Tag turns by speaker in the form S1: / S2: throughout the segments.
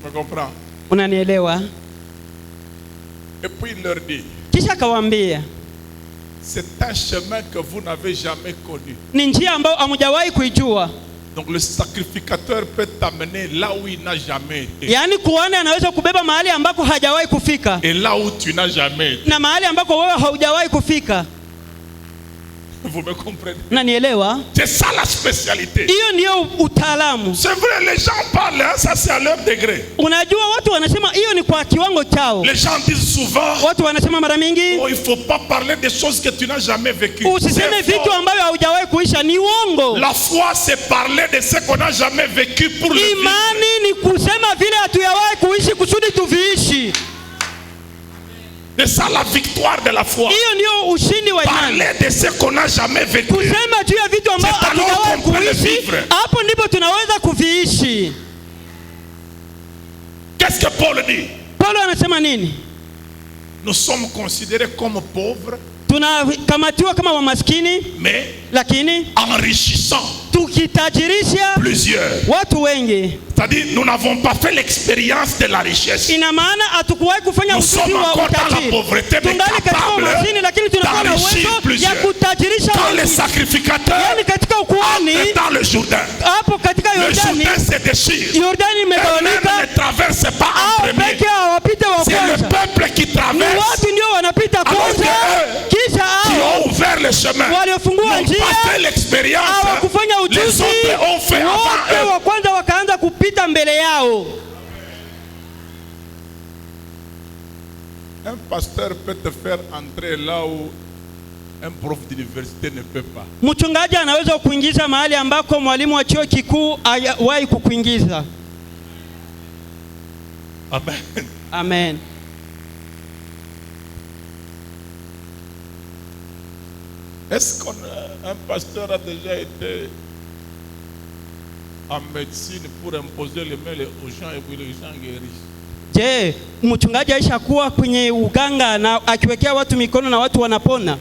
S1: Me comprends?
S2: Unanielewa?
S1: Et puis il leur dit,
S2: Kisha kawaambia,
S1: c'est un chemin que vous n'avez jamais connu.
S2: ni njia ambayo hamujawahi kuijua.
S1: Donc le sacrificateur peut t'amener là où il n'a jamais été.
S2: Yaani kuhani anaweza kubeba mahali ambako hajawahi kufika.
S1: Et là où tu n'as jamais été.
S2: Na mahali ambako wewe haujawahi kufika.
S1: Vous me comprenez?
S2: Unanielewa?
S1: C'est ça la spécialité.
S2: Hiyo ndio utaalamu.
S1: C'est vrai, les gens parlent, hein, ça c'est à leur degré.
S2: Unajua watu wanasema hiyo ni kwa kiwango chao.
S1: Les gens disent souvent,
S2: Watu wanasema mara mingi,
S1: oh, il faut pas parler des choses que tu n'as jamais vécues.
S2: usiseme vitu ambavyo haujawahi kuisha, ni uongo.
S1: La foi c'est parler de ce qu'on n'a jamais vécu pour le vivre.
S2: Imani ni kusema vile hatujawahi kuishi kusudi tuviishi.
S1: C'est ça la victoire de la foi.
S2: Hiyo ndio ushindi wa imani.
S1: Parler de ce qu'on n'a jamais vécu.
S2: Kusema juu ya vitu ambavyo
S1: C'est alors
S2: hatujawahi
S1: qu'on peut le
S2: kuishi,
S1: vivre.
S2: hapo ndipo tunaweza kuviishi.
S1: Qu'est-ce que Paul dit?
S2: Paulo anasema nini?
S1: Nous sommes considérés comme pauvres,
S2: Tunakamatiwa kama wamaskini,
S1: mais
S2: lakini
S1: enrichissant
S2: tukitajirisha
S1: plusieurs.
S2: watu wengi.
S1: C'est-à-dire, nous n'avons pas fait l'expérience de la richesse.
S2: Ina maana hatukuwahi kufanya
S1: Nous
S2: ujuzi
S1: sommes
S2: wa
S1: encore dans la
S2: utajiri.
S1: pauvreté, mais
S2: Tungali katika
S1: capables
S2: umaskini, lakini tunakuwa na
S1: d'enrichir
S2: uwezo ya
S1: plusieurs.
S2: kutajirisha
S1: Quand les
S2: wengi.
S1: sacrificateurs
S2: Yaani katika ukuhani,
S1: entrent dans le Jourdain,
S2: hapo katika
S1: le
S2: Yordani,
S1: Jourdain se déchire.
S2: Yordani
S1: Eux-mêmes
S2: imegawanyika,
S1: ne traversent pas en
S2: hao
S1: premier.
S2: peke yao wapite wa
S1: C'est le
S2: kwanza.
S1: peuple qui
S2: Ni
S1: traverse,
S2: watu ndio wanapita
S1: Alors
S2: kwanza,
S1: que
S2: kisha
S1: qui
S2: hao
S1: ont ouvert le chemin.
S2: waliofungua
S1: N'ont
S2: njia
S1: pas fait l'expérience.
S2: hawakufanya
S1: Les
S2: ujuzi,
S1: autres ont fait avant
S2: wote
S1: eux.
S2: wa kwanza wakaanza kupita mbele yao.
S1: Un pasteur peut te faire entrer là où un prof d'université ne peut pas.
S2: Mchungaji anaweza kuingiza mahali ambako mwalimu wa chuo kikuu hajawahi kukuingiza.
S1: Amen.
S2: Amen.
S1: Est-ce qu'un pasteur a déjà été en médecine pour imposer les mains aux gens et puis les gens guérissent?
S2: Je, mchungaji aishakuwa kwenye uganga na akiwekea watu mikono na watu wanapona?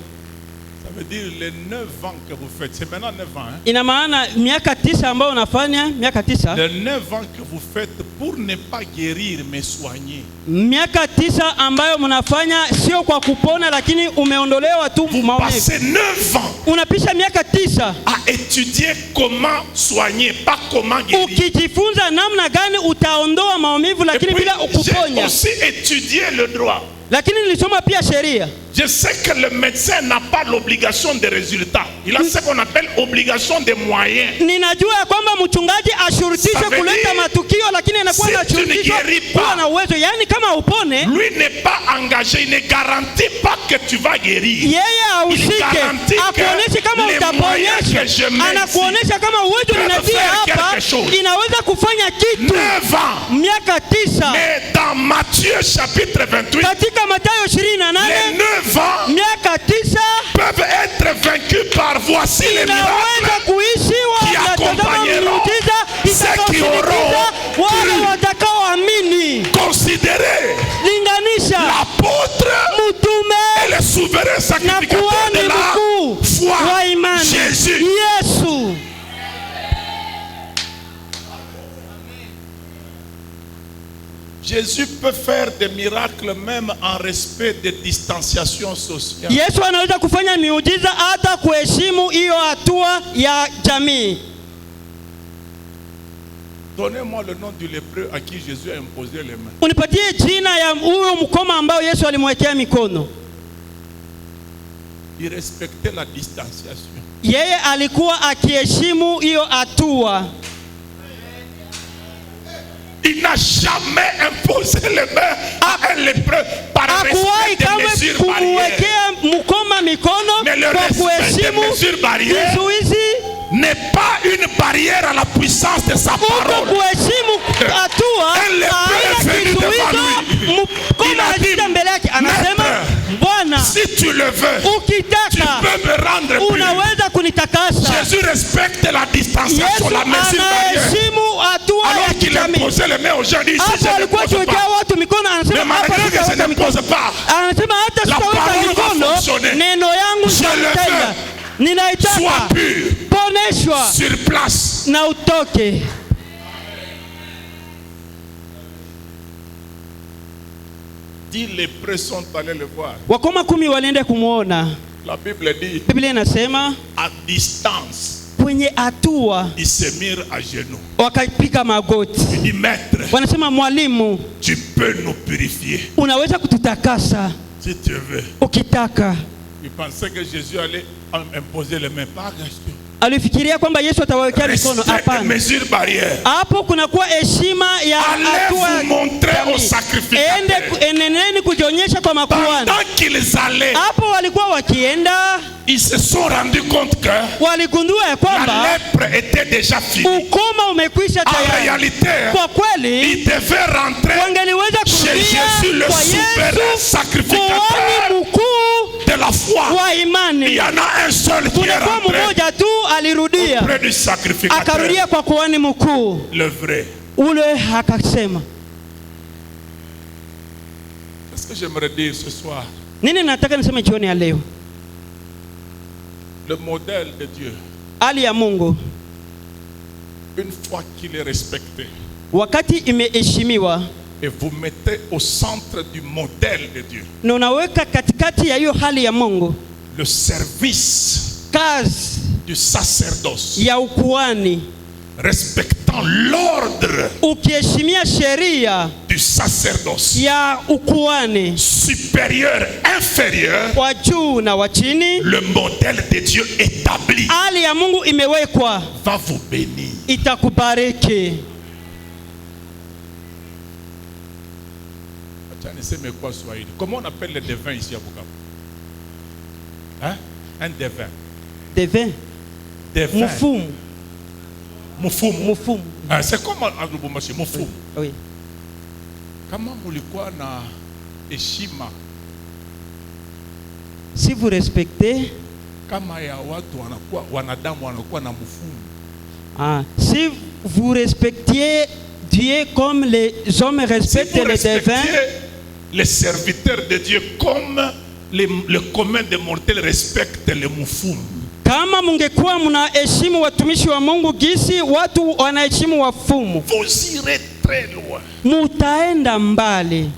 S1: Ça veut dire les 9 ans que vous faites. C'est maintenant 9 ans. Hein?
S2: Ina maana miaka 9 ambayo unafanya, miaka 9.
S1: Les 9 ans que vous faites pour ne pas guérir mais soigner.
S2: Miaka 9 ambayo mnafanya sio kwa kupona lakini umeondolewa tu maumivu.
S1: Passez 9 ans
S2: Unapisha miaka 9
S1: à étudier comment soigner, pas comment guérir.
S2: ukijifunza namna gani utaondoa maumivu lakini bila
S1: J'ai
S2: kuponya.
S1: aussi étudié le droit.
S2: Lakini nilisoma pia sheria.
S1: Je sais que le médecin n'a pas l'obligation de résultat. Il a ce qu'on appelle obligation de moyens.
S2: Ninajua ya kwamba mchungaji ashurutishe kuleta matukio lakini anakuwa na shurutisho kuwa na uwezo. Yaani kama upone,
S1: Lui n'est pas engagé, il ne garantit pas que tu vas guérir.
S2: yeye ahusike, akuoneshe kama utaponyesha, anakuonesha kama uwezo ninatia hapa inaweza kufanya kitu.
S1: 9 ans.
S2: Miaka 9.
S1: Mais dans Matthieu chapitre 28,
S2: Katika Mathayo
S1: les
S2: 28,
S1: 9 ans
S2: miaka 9
S1: peuvent être vaincus par voici les
S2: inaweza
S1: miracles
S2: kuishiwa
S1: qui
S2: na tazama
S1: accompagneront
S2: miujiza
S1: ceux qui auront
S2: itakayosindikiza wale
S1: cru.
S2: watakaoamini.
S1: Considérez
S2: Linganisha
S1: l'apôtre
S2: mtume
S1: et le souverain
S2: na
S1: sacrificateur de
S2: kuhani
S1: la
S2: mkuu wa
S1: foi,
S2: imani,
S1: Jésus.
S2: Yesu.
S1: Jésus peut faire des miracles même en respect des distanciations sociales.
S2: Yesu anaweza kufanya miujiza hata kuheshimu hiyo hatua ya jamii.
S1: Donnez-moi le nom du lépreux à qui Jésus a imposé les mains.
S2: Unipatie jina ya huyo mkoma ambao Yesu alimwekea mikono.
S1: Il respectait la distanciation.
S2: Yeye alikuwa akiheshimu hiyo hatua.
S1: Il n'a jamais imposé les mains à un lépreux par respect des mesures barrières.
S2: Kumwekea mkoma mikono
S1: Mais le
S2: kwa
S1: respect des
S2: kuheshimu
S1: mesures barrières
S2: vizuizi.
S1: n'est pas une barrière à la puissance de sa
S2: Uko
S1: parole.
S2: kuheshimu hatua
S1: Un lépreux est
S2: haina
S1: venu devant lui.
S2: kizuizo.
S1: Il
S2: Mkoma
S1: a dit,
S2: alikuja mbele yake anasema,
S1: Maître,
S2: Bwana,
S1: si tu le veux, tu
S2: ukitaka
S1: peux me rendre pur.
S2: unaweza kunitakasa.
S1: Jésus respecte la distanciation,
S2: Yesu
S1: la mesure barrière.
S2: anaheshimu hatua ya
S1: Alors qu'il
S2: kijamii.
S1: imposait les mains aux gens, il dit, si
S2: Hapo
S1: je ne
S2: alikuwa
S1: pose
S2: akiwekea
S1: pas,
S2: watu mikono,
S1: mais
S2: anasema hapa
S1: malgré que je
S2: sitaweka
S1: ne
S2: mikono.
S1: pose pas,
S2: Anasema hata
S1: la
S2: sitaweka
S1: parole va
S2: mikono,
S1: fonctionner.
S2: neno yangu
S1: Je le
S2: litatenda.
S1: veux.
S2: Ninaitaka
S1: sois pur
S2: poneshwa
S1: sur place.
S2: na utoke.
S1: 10 lépreux sont allés le voir.
S2: Wakoma 10 walienda kumuona.
S1: La Bible dit,
S2: Biblia inasema
S1: à distance,
S2: kwenye hatua
S1: ils se mirent à genoux.
S2: wakapiga magoti.
S1: Il dit, maître,
S2: Wanasema mwalimu,
S1: tu peux nous purifier
S2: unaweza kututakasa
S1: si tu veux.
S2: ukitaka.
S1: Il pensait que Jésus allait imposer les mains. Pas question.
S2: Alifikiria kwamba Yesu atawawekea mikono. Hapana.
S1: Mesure barrière.
S2: Hapo kunakuwa heshima ya hatua.
S1: Allez vous montrer aux sacrificateurs.
S2: Eneneni kujionyesha kwa makuhani.
S1: Pendant qu'ils allaient,
S2: hapo walikuwa wakienda,
S1: ils se sont rendus compte que
S2: waligundua ya kwamba
S1: la lèpre était déjà finie.
S2: ukoma umekwisha
S1: En
S2: tayari.
S1: réalité,
S2: Kwa kweli
S1: ils devaient rentrer
S2: wangeliweza
S1: chez Jésus, le
S2: kurudia kwa
S1: souverain
S2: Yesu,
S1: sacrificateur
S2: kuhani mkuu
S1: de la foi.
S2: wa
S1: Il
S2: imani.
S1: y en a un seul qui est
S2: Kunakuwa
S1: rentré
S2: mmoja tu alirudia,
S1: auprès du sacrificateur,
S2: akarudia kwa kuhani mkuu
S1: le vrai.
S2: ule, akasema.
S1: Qu'est-ce que j'aimerais dire ce soir?
S2: Nini nataka niseme jioni ya leo?
S1: Le modèle de Dieu,
S2: Hali ya Mungu
S1: une fois qu'il est respecté,
S2: wakati imeheshimiwa
S1: et vous mettez au centre du modèle de Dieu
S2: na unaweka katikati ya hiyo hali ya Mungu
S1: le service
S2: kazi
S1: du sacerdoce,
S2: ya ukuhani,
S1: respectant l'ordre
S2: ukiheshimia sheria
S1: du sacerdoce,
S2: ya ukuhani
S1: supérieur, inférieur,
S2: wa juu na wa chini,
S1: le modèle de Dieu établi
S2: hali ya Mungu imewekwa,
S1: va vous bénir.
S2: itakubariki.
S1: Comment on appelle les devins ici à Bukavu? Hein? Un devin.
S2: Devin,
S1: Devin.
S2: mufumu,
S1: Mufumu.
S2: mufumu.
S1: Ah, c'est comme à Lubumbashi, mufumu.
S2: Oui.
S1: Kama mulikuwa na heshima
S2: Si vous respectez,
S1: kama ya watu wanakuwa wanadamu wanakuwa na mufumu.
S2: Si vous respectiez Dieu comme les hommes respectent les devins,
S1: les serviteurs de Dieu comme le commun des mortels respectent les mufumu.
S2: kama mungekuwa mnaheshimu watumishi wa Mungu gisi watu wanaheshimu wafumu,
S1: vous irez très loin.
S2: mutaenda mbali.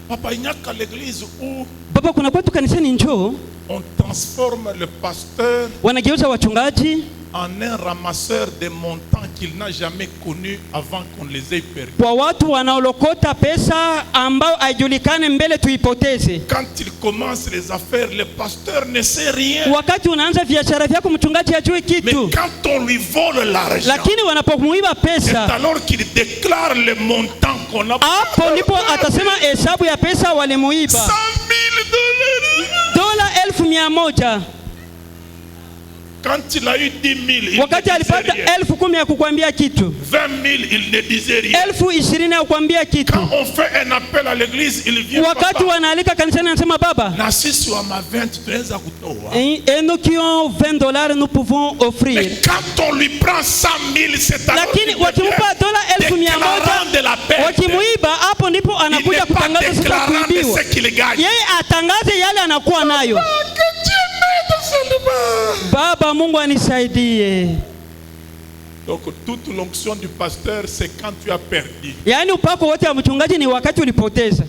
S1: Papa, il n'y a qu'à l'église où
S2: Baba, kuna kwetu kanisani njoo
S1: on transforme le pasteur
S2: wanageuza wachungaji
S1: en un ramasseur de montants qu'il n'a jamais connu avant qu'on les ait perdus.
S2: kwa watu wanaolokota pesa ambao haijulikane mbele tuipoteze.
S1: Quand il commence les affaires, le pasteur ne sait rien.
S2: Wakati unaanza biashara vyako mchungaji hajui
S1: Mais
S2: kitu,
S1: quand on lui vole l'argent,
S2: lakini wanapomuiba
S1: c'est
S2: pesa,
S1: alors qu'il déclare le montant qu'on a.
S2: hapo ndipo atasema hesabu ya pesa walimuiba.
S1: 100 000
S2: Dola 1,100.
S1: Quand il a eu 10 000, il
S2: Wakati
S1: ne disait
S2: alipata
S1: rien.
S2: 10,000 ya kukwambia kitu,
S1: 20 000, il ne disait rien.
S2: 20,000 ya kukwambia kitu.
S1: Quand on fait un appel à l'église, il vient.
S2: Wakati
S1: Papa,
S2: wanaalika kanisani anasema baba,
S1: na sisi wa ma 20 tunaweza kutoa.
S2: et nous qui ont $20 nous pouvons offrir.
S1: Mais quand on lui prend 100 000, c'est alors
S2: Lakini
S1: qu'il
S2: wakimupa dola 1,100,
S1: de la paix.
S2: wakimuiba, hapo ndipo
S1: Il
S2: anakuja
S1: n'est pas
S2: kutangaza sasa
S1: déclarant de
S2: kuibiwa.
S1: ce qu'il gagne.
S2: Yeye atangaze yale anakuwa nayo.
S1: Que Dieu m'aide seulement.
S2: Baba Mungu anisaidie.
S1: Donc toute l'onction du pasteur, c'est quand tu as perdu.
S2: Yaani upako wote wa mchungaji ni wakati ulipoteza.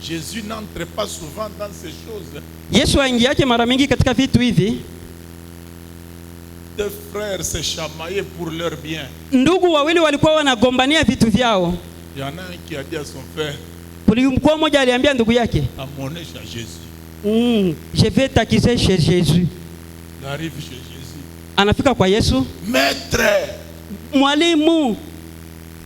S1: Jésus n'entre pas souvent dans ces choses.
S2: Yesu aingiake mara mingi katika vitu hivi.
S1: Deux frères se chamaillaient pour leur bien.
S2: Ndugu wawili walikuwa wanagombania vitu vyao.
S1: Il y en a un qui a dit à son frère,
S2: Kulikuwa mmoja aliambia ndugu yake,
S1: amenez à Jésus.
S2: Je vais t'acquiser chez Jésus.
S1: Il arrive chez Jésus.
S2: Anafika kwa Yesu.
S1: Maître,
S2: Mwalimu,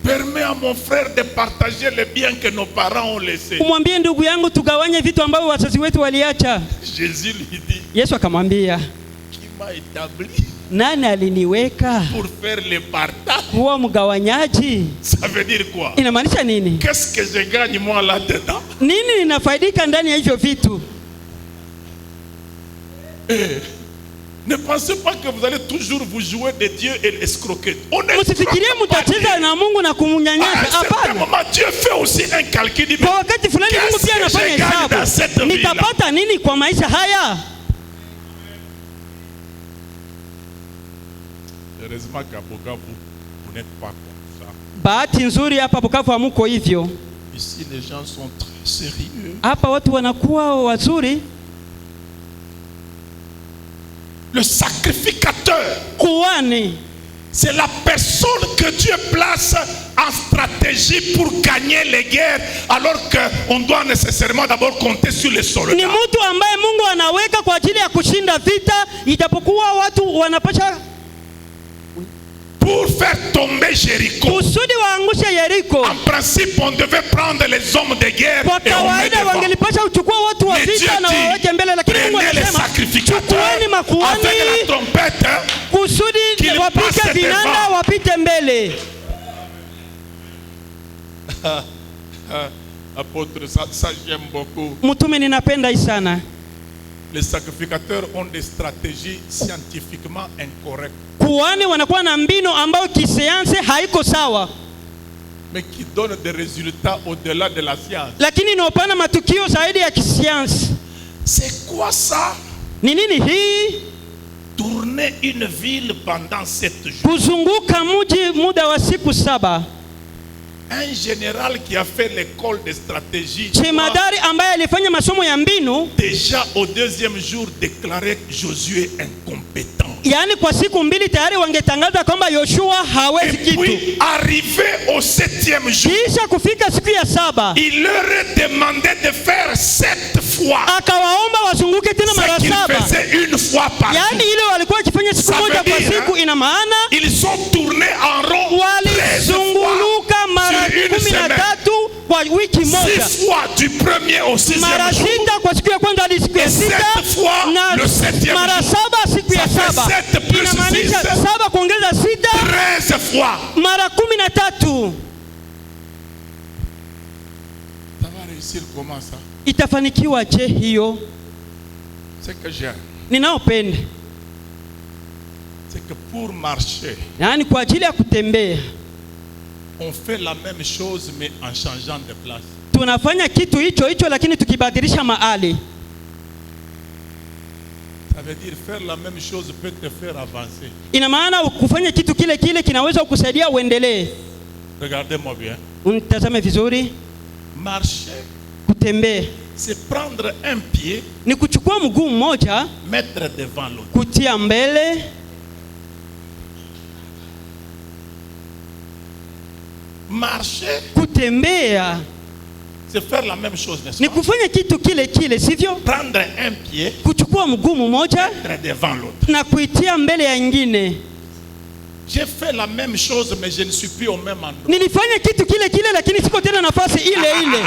S1: permets à mon frère de partager les biens que nos parents ont laissés.
S2: umwambie ndugu yangu tugawanye vitu ambavyo wazazi wetu waliacha.
S1: Jésus lui dit,
S2: Yesu akamwambia,
S1: qui m'a établi
S2: nani aliniweka
S1: pour faire le partage?
S2: kuwa mgawanyaji?
S1: Ça veut dire quoi?
S2: Inamaanisha nini?
S1: Qu'est-ce que je gagne moi là-dedans?
S2: Nini ninafaidika ndani ya hivyo vitu?
S1: Ne pensez pas que vous allez toujours vous jouer de Dieu et l'escroquer.
S2: Msifikirie mtacheza na Mungu na kumnyanyasa. Hapana.
S1: Dieu fait aussi un calcul.
S2: Kwa wakati fulani Mungu pia anafanya hesabu. Nitapata nini kwa maisha haya?
S1: Heureusement qu'à Bukavu, vous n'êtes pas comme
S2: Bahati nzuri hapa Bukavu hamuko hivyo.
S1: Ici les gens sont très sérieux.
S2: Hapa watu wanakuwa wazuri.
S1: Le sacrificateur,
S2: kuhani,
S1: c'est la personne que Dieu place en stratégie pour gagner les guerres, alors qu'on doit nécessairement d'abord compter sur les soldats.
S2: Ni mtu ambaye Mungu anaweka kwa ajili ya kushinda vita, ijapokuwa watu wanapasha
S1: pour faire tomber Jéricho.
S2: kusudi waangushe Yeriko.
S1: En principe, on devait prendre les hommes de guerre
S2: Kwa
S1: et on met
S2: kawaida
S1: devant.
S2: wangelipasha kuchukua watu wa
S1: Mais Dieu
S2: vita na waweke mbele, lakini Mungu
S1: prenez les
S2: anasema
S1: sacrificateurs
S2: chukueni makuhani
S1: avec la trompette
S2: kusudi
S1: qu'ils
S2: wapige
S1: passent
S2: vinanda
S1: devant.
S2: wapite mbele.
S1: Apôtre, ça j'aime beaucoup.
S2: Mtume, ninapenda hii sana.
S1: Les sacrificateurs ont des stratégies scientifiquement incorrectes,
S2: Kuhani wanakuwa na mbinu ambayo kisayansi haiko sawa,
S1: mais qui donnent des résultats au-delà de la science.
S2: lakini inaopana matukio zaidi ya kisayansi.
S1: C'est quoi ça?
S2: Ni nini hii?
S1: Tourner une ville pendant 7 jours.
S2: Kuzunguka mji muda wa siku 7.
S1: Un général qui a fait l'école de stratégie
S2: Jemadari ambaye alifanya masomo ya mbinu,
S1: déjà au 2e jour déclarer Josué incompétent.
S2: yaani kwa siku 2 tayari wangetangaza kwamba Yoshua hawezi
S1: Et
S2: kitu.
S1: puis arrivé au 7e jour,
S2: Kisha kufika siku ya 7,
S1: il leur a demandé de faire 7 fois
S2: akawaomba wazunguke tena mara
S1: ce qu'il
S2: 7.
S1: faisait une fois par jour.
S2: Yaani ile walikuwa wakifanya siku
S1: Ça
S2: moja
S1: veut
S2: kwa
S1: dire,
S2: siku, ina maana
S1: Ils sont tournés en rond 13
S2: walizunguluka
S1: fois
S2: mara
S1: sur une
S2: 13 kwa wiki
S1: 6
S2: moja,
S1: fois du 1er au 6e
S2: mara
S1: jour.
S2: 6 kwa siku ya kwanza hadi siku ya
S1: Et
S2: 6,
S1: 7 fois
S2: na
S1: le 7e
S2: mara
S1: jour.
S2: 7 siku ya
S1: Ça fait
S2: 7.
S1: 7 plus
S2: Inamaanisha
S1: 6,
S2: 7 kuongeza 6,
S1: 13 fois.
S2: mara 13.
S1: Ça va réussir comment ça?
S2: Itafanikiwa je hiyo?
S1: C'est que j'aime.
S2: Ninaopenda,
S1: C'est que pour marcher,
S2: yaani kwa ajili ya kutembea
S1: on fait la même chose mais en changeant de place.
S2: tunafanya kitu hicho hicho, lakini tukibadilisha mahali.
S1: Ça veut dire faire la même chose peut te faire avancer.
S2: Ina maana kufanya kitu kile kile kinaweza kukusaidia uendelee.
S1: Regardez-moi bien.
S2: Unitazame vizuri.
S1: Marcher,
S2: Kutembea
S1: c'est prendre un pied,
S2: ni kuchukua mguu mmoja
S1: mettre devant l'autre.
S2: kutia mbele,
S1: Marcher,
S2: kutembea
S1: c'est faire la même chose, n'est-ce
S2: ni
S1: pas?
S2: kufanya kitu kile kile, sivyo?
S1: Prendre un pied,
S2: Kuchukua mguu mmoja
S1: mettre devant l'autre.
S2: na kuitia mbele ya ingine.
S1: J'ai fait la même chose mais je ne suis plus au même endroit.
S2: Nilifanya kitu kile kile, lakini siko tena nafasi ile ile.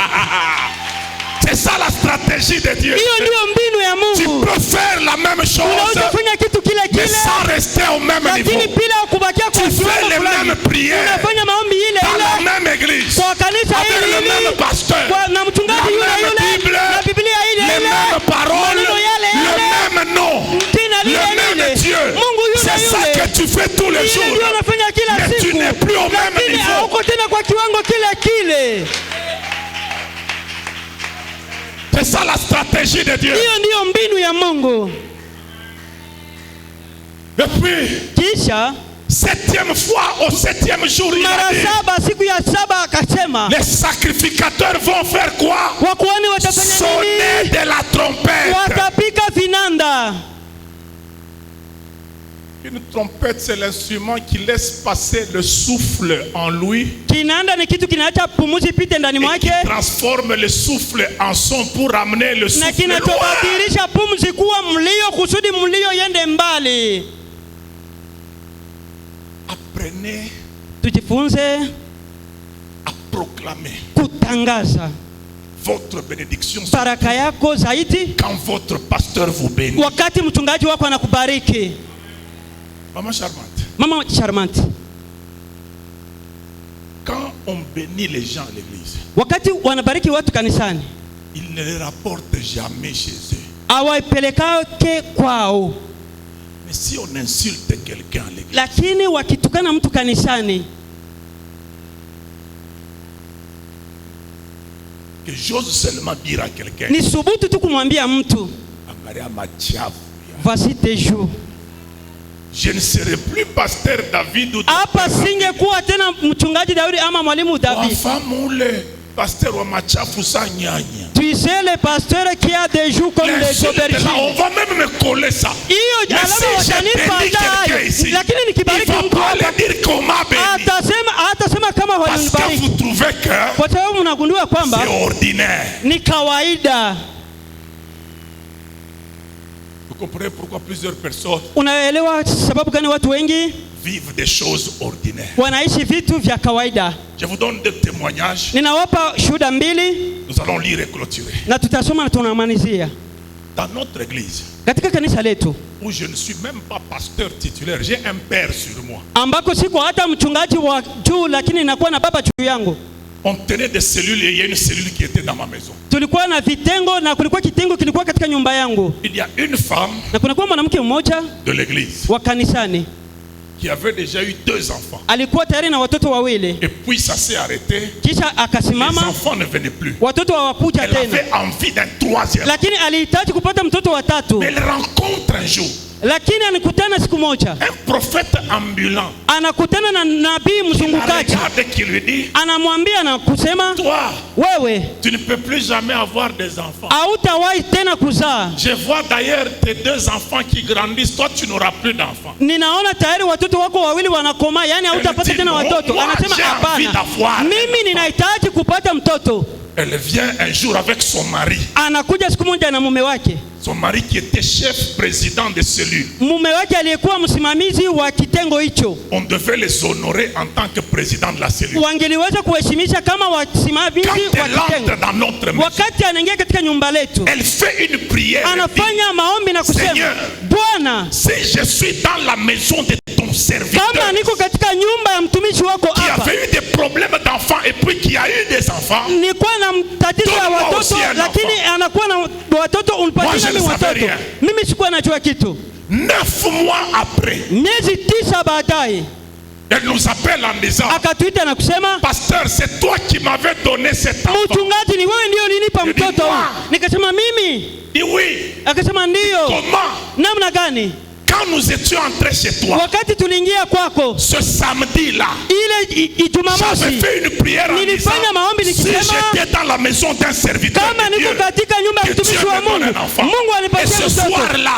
S1: C'est ça la stratégie de Dieu.
S2: Hiyo ndio mbinu ya
S1: Tu
S2: Mungu.
S1: peux faire la même chose
S2: Unaweza kufanya kitu kile
S1: mais
S2: kile,
S1: sans rester au même
S2: lakini
S1: niveau.
S2: bila kubakia kwa
S1: Tu fais
S2: kiwango
S1: les
S2: fulani.
S1: mêmes prières
S2: Unafanya maombi ile
S1: dans la
S2: ile
S1: même église,
S2: kwa kanisa
S1: avec
S2: hili
S1: le même
S2: hili,
S1: pasteur,
S2: na mchungaji
S1: la
S2: yule
S1: même
S2: yule,
S1: Bible,
S2: na Biblia ile
S1: les
S2: ile,
S1: mêmes paroles,
S2: maneno yale
S1: le
S2: yale,
S1: même nom,
S2: jina
S1: le
S2: lile
S1: même
S2: lile.
S1: Dieu.
S2: Mungu yule
S1: C'est ça
S2: yule.
S1: que tu fais tous les
S2: Ile
S1: jours.
S2: ndio unafanya kila
S1: Mais tu
S2: siku,
S1: n'es plus au même
S2: lakini
S1: niveau.
S2: hauko tena kwa kiwango kile kile.
S1: C'est ça la stratégie de Dieu.
S2: Hiyo ndiyo mbinu ya Mungu.
S1: Et puis,
S2: Kisha
S1: 7e fois au 7e jour, il
S2: mara
S1: a dit,
S2: 7 siku ya 7 akasema
S1: les sacrificateurs vont faire quoi?
S2: wakuhani watafanya
S1: Sonner
S2: nini?
S1: de la trompette.
S2: Watapika vinanda.
S1: Une trompette, c'est l'instrument qui laisse passer le souffle en lui
S2: Kinanda ni kitu kinaacha pumuzi pite ndani
S1: et qui
S2: mwake
S1: transforme le souffle en son pour amener le
S2: na
S1: souffle loin.
S2: kinachobadilisha pumzi kuwa mlio kusudi mlio yende mbali.
S1: Apprenez
S2: Tujifunze
S1: à proclamer
S2: kutangaza
S1: votre bénédiction
S2: baraka yako zaidi
S1: quand votre pasteur vous bénit.
S2: wakati mchungaji wako anakubariki.
S1: Maman charmante,
S2: Mama charmante,
S1: quand on bénit les gens à l'église,
S2: wakati wanabariki watu kanisani
S1: ils ne les rapportent jamais chez eux.
S2: hawaipelekake kwao,
S1: Mais si on insulte quelqu'un à l'église,
S2: lakini wakitukana mtu kanisani,
S1: que j'ose seulement dire à quelqu'un,
S2: ni subutu tu kumwambia mtu
S1: Angalia machafu ya.
S2: voici tes jours.
S1: je ne serai plus pasteur David ou
S2: hapa singekuwa tena mchungaji Daudi ama mwalimu David.
S1: Wafahamu ule pasteur wa machafu sa nyanya.
S2: Tu sais le pasteur qui a des joues comme les aubergines.
S1: On va même me coller ça.
S2: Hiyo alama watanipa ndani. Lakini nikibariki mtu hapa atasema kama wanibariki.
S1: Parce que vous trouvez que
S2: kwa sababu mnagundua kwamba
S1: c'est ordinaire.
S2: Ni kawaida.
S1: Vous comprenez pourquoi plusieurs personnes
S2: unaelewa sababu gani watu wengi
S1: vivent des choses ordinaires.
S2: Wanaishi vitu vya kawaida.
S1: Je vous donne deux témoignages.
S2: Ninawapa shuhuda mbili.
S1: Nous allons lire et clôturer.
S2: Na tutasoma na tunamalizia.
S1: Dans notre église,
S2: katika kanisa letu,
S1: où je ne suis même pas pasteur titulaire, j'ai un père sur moi.
S2: Ambako siko hata mchungaji wa juu lakini nakuwa na baba juu yangu.
S1: On tenait des cellules et il y a une cellule qui était dans ma maison.
S2: Tulikuwa na vitengo na kulikuwa kitengo kilikuwa katika nyumba yangu.
S1: Il y a une femme
S2: na kunakuwa mwanamke mmoja
S1: de l'église
S2: wa kanisani
S1: qui avait déjà eu 2 enfants.
S2: Alikuwa tayari na watoto wawili.
S1: Et puis ça s'est arrêté.
S2: Kisha akasimama.
S1: Les enfants ne venaient plus.
S2: Watoto hawakuja tena.
S1: Elle avait envie d'un 3e.
S2: Lakini alihitaji kupata mtoto wa tatu.
S1: Mais elle rencontre un jour
S2: lakini anikutana siku moja
S1: un prophète ambulant.
S2: Anakutana na nabii mzungukaji.
S1: Qui lui dit,
S2: anamwambia na kusema,
S1: toi,
S2: wewe
S1: tu ne peux plus jamais avoir des enfants.
S2: Hautawahi tena kuzaa.
S1: Je vois d'ailleurs tes 2 enfants qui grandissent, toi tu n'auras plus d'enfants.
S2: Ninaona tayari watoto wako wawili wanakoma, yani hautapata tena watoto. Anasema hapana, mimi ninahitaji kupata mtoto.
S1: Elle vient un jour avec son mari.
S2: Anakuja siku moja na mume wake.
S1: Son mari qui était chef président de cellule.
S2: Mume wake aliyekuwa msimamizi wa kitengo hicho.
S1: On devait les honorer en tant que président de la cellule.
S2: Wangeliweza kuheshimisha kama wasimamizi wa kitengo. Wakati anaingia katika nyumba letu,
S1: elle fait une prière.
S2: Anafanya maombi na kusema, Bwana,
S1: si je suis dans la maison de ton serviteur,
S2: kama niko katika nyumba ya mtumishi wako hapa,
S1: qui avait eu des problèmes d'enfants et puis qui a eu des enfants,
S2: nilikuwa na tatizo ya watoto lakini anakuwa na watoto, unipatie mimi watoto. Mimi sikuwa najua kitu.
S1: 9 mois après,
S2: miezi 9 baadaye,
S1: elle nous appelle en disant,
S2: akatuita na kusema,
S1: pasteur, c'est toi qui m'avais donné cet enfant.
S2: Mchungaji, ni wewe ndio ulinipa mtoto. Nikasema mimi.
S1: Dit oui.
S2: Akasema ndio.
S1: Comment?
S2: Namna gani?
S1: Quand nous étions entrés chez toi,
S2: wakati tuliingia kwako,
S1: ce samedi là,
S2: ile Ijumamosi,
S1: j'avais fait une prière en disant, si j'étais dans la maison d'un serviteur
S2: kama niko katika nyumba ya mtumishi wa Mungu, Mungu anipatie mtoto.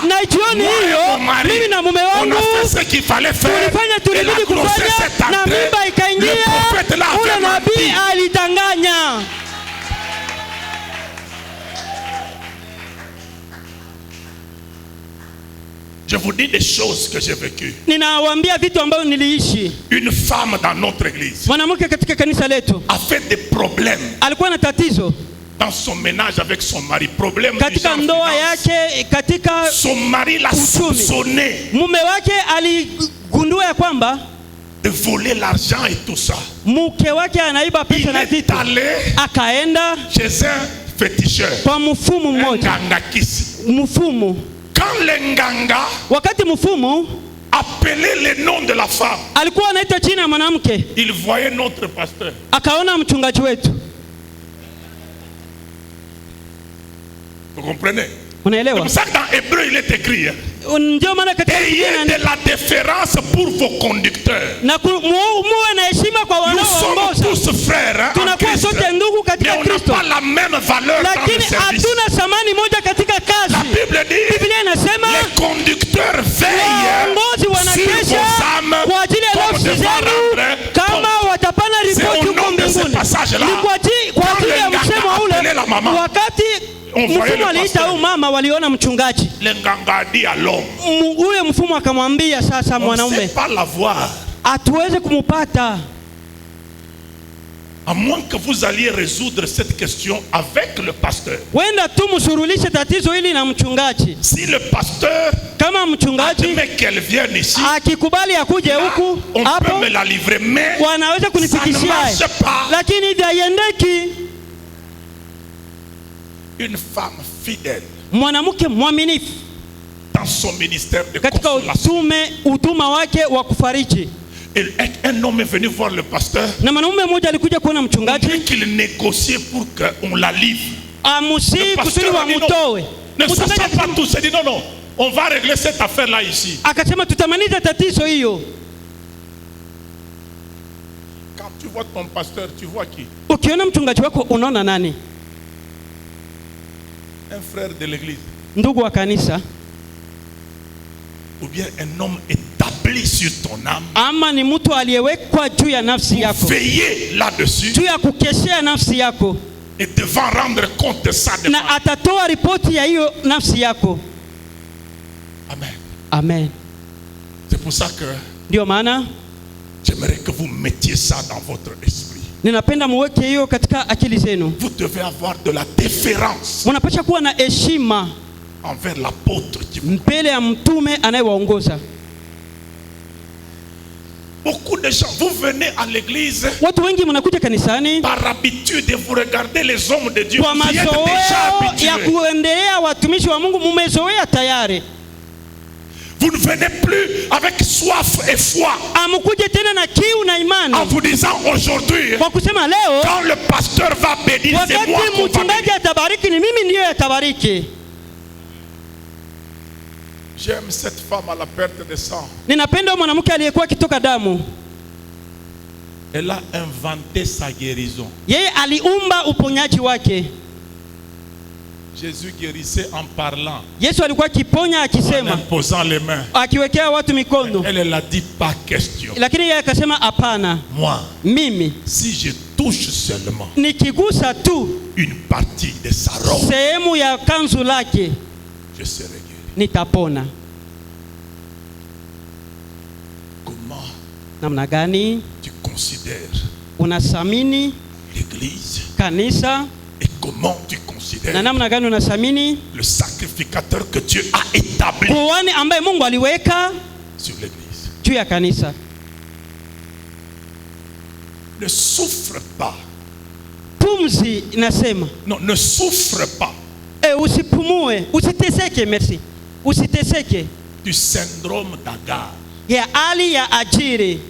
S2: Na jioni hiyo mimi na mume wangu tulifanya tulibidi kufanya, na mimba ikaingia. Ule nabii alidanganya.
S1: Je vous dis des choses que j'ai vécues.
S2: Ninawaambia vitu ambavyo niliishi.
S1: Une femme dans notre église
S2: mwanamke katika kanisa letu
S1: a fait des problèmes.
S2: Alikuwa na tatizo
S1: dans son ménage avec son mari. Problème
S2: katika ndoa yake, katika
S1: son mari l'a soupçonné.
S2: Mume wake aligundua ya kwamba
S1: de voler l'argent et tout ça.
S2: Mke wake anaiba pesa na vitu. Akaenda
S1: chez un féticheur.
S2: Kwa mfumu mmoja. Mfumu.
S1: Quand l'enganga,
S2: wakati mfumu
S1: appelait le nom de la femme,
S2: alikuwa anaita jina ya mwanamke,
S1: il voyait notre pasteur.
S2: Akaona mchungaji wetu.
S1: Vous comprenez?
S2: Unaelewa?
S1: C'est pour ça que dans Hébreu il est écrit,
S2: ndio maana katika
S1: ayez de la déférence pour vos conducteurs.
S2: Na muwe na heshima kwa wanaoongoza.
S1: Nous sommes tous frères.
S2: Tunakuwa sote ndugu katika Kristo.
S1: Mais on n'a pas la même valeur dans le service.
S2: Lakini hatuna thamani moja katika kazi.
S1: La Bible dit,
S2: Biblia inasema,
S1: les conducteurs veillent sur vos âmes
S2: kwa ajili ya nafsi zenu kama watapana ripoti huko mbinguni. Ni kwa ajili ya msemo ule, wakati mfumu aliita huyu mama, waliona mchungaji. Ule mfumu akamwambia, sasa mwanaume, hatuweze kumupata.
S1: À moins que vous alliez résoudre cette question avec le pasteur.
S2: Wenda tu msurulishe tatizo hili na mchungaji.
S1: Si le pasteur
S2: kama mchungaji
S1: admet qu'elle vienne ici,
S2: akikubali akuje huku,
S1: on peut me la livrer, mais
S2: wanaweza kunifikishia, lakini haiendeki.
S1: Une femme fidèle,
S2: mwanamke mwaminifu
S1: dans son ministère de
S2: katika utuma wake wa kufariji.
S1: Un homme est venu voir le pasteur.
S2: Na mwanaume mmoja alikuja kuona mchungaji.
S1: Qu'il négociait pour qu'on la livre.
S2: Amusi kusudi wa mtoe.
S1: Ne s'assoit pas tous. Il dit non, non. on va régler cette affaire-là ici.
S2: Akasema tutamaliza tatizo hiyo.
S1: Quand tu vois ton pasteur, tu vois qui?
S2: Ukiona mchungaji wako unaona nani?
S1: Un frère de l'église.
S2: Ndugu wa kanisa.
S1: Ou bien un homme établi sur ton âme.
S2: Ama ni mtu aliyewekwa juu ya nafsi yako.
S1: Veiller là-dessus.
S2: Juu ya kukeshea nafsi yako.
S1: Et devant rendre compte de ça.
S2: Na atatoa ripoti ya hiyo nafsi yako.
S1: Amen.
S2: Amen.
S1: C'est pour ça que
S2: ndio maana
S1: j'aimerais que vous mettiez ça dans votre esprit.
S2: Ninapenda muweke hiyo katika akili zenu.
S1: Vous devez avoir de la déférence.
S2: Unapaswa kuwa na heshima
S1: envers l'apôtre qui vous
S2: mbele ya mtume anayewaongoza.
S1: Beaucoup de gens, vous venez à l'église
S2: watu wengi mnakuja kanisani
S1: par habitude de vous regarder les hommes de Dieu.
S2: Kwa
S1: Vous y êtes déjà habitués.
S2: ya kuendelea watumishi wa Mungu mumezoea tayari.
S1: Vous ne venez plus avec soif et foi.
S2: Amukuje tena na kiu na imani.
S1: En vous disant aujourd'hui,
S2: kwa kusema leo,
S1: quand le pasteur va bénir, c'est moi
S2: wakati mchungaji atabariki ni mimi ndiye atabariki.
S1: J'aime cette femme à la perte de sang.
S2: Ninapenda mwanamke aliyekuwa kitoka damu.
S1: Elle a inventé sa guérison.
S2: Yeye aliumba uponyaji wake.
S1: Jésus guérissait en parlant.
S2: Yesu alikuwa akiponya akisema,
S1: en imposant les mains.
S2: Akiwekea watu mikono.
S1: Elle a dit pas question.
S2: Lakini yeye akasema hapana.
S1: Moi,
S2: mimi
S1: si je touche seulement
S2: nikigusa tu
S1: une partie de sa robe,
S2: sehemu ya kanzu lake,
S1: je serai guéri.
S2: Nitapona.
S1: Comment
S2: namna gani
S1: tu considères
S2: unasamini
S1: l'église?
S2: Kanisa?
S1: Et comment tu considères
S2: na namna gani unasamini
S1: le sacrificateur que Dieu a établi
S2: kuhani ambaye Mungu aliweka
S1: sur l'église?
S2: juu ya kanisa?
S1: Ne souffre pas.
S2: Pumzi inasema.
S1: Non, ne souffre pas.
S2: Usipumue, usiteseke, merci. Usiteseke.
S1: Du syndrome d'Agar.
S2: Ya hali ya Ajiri.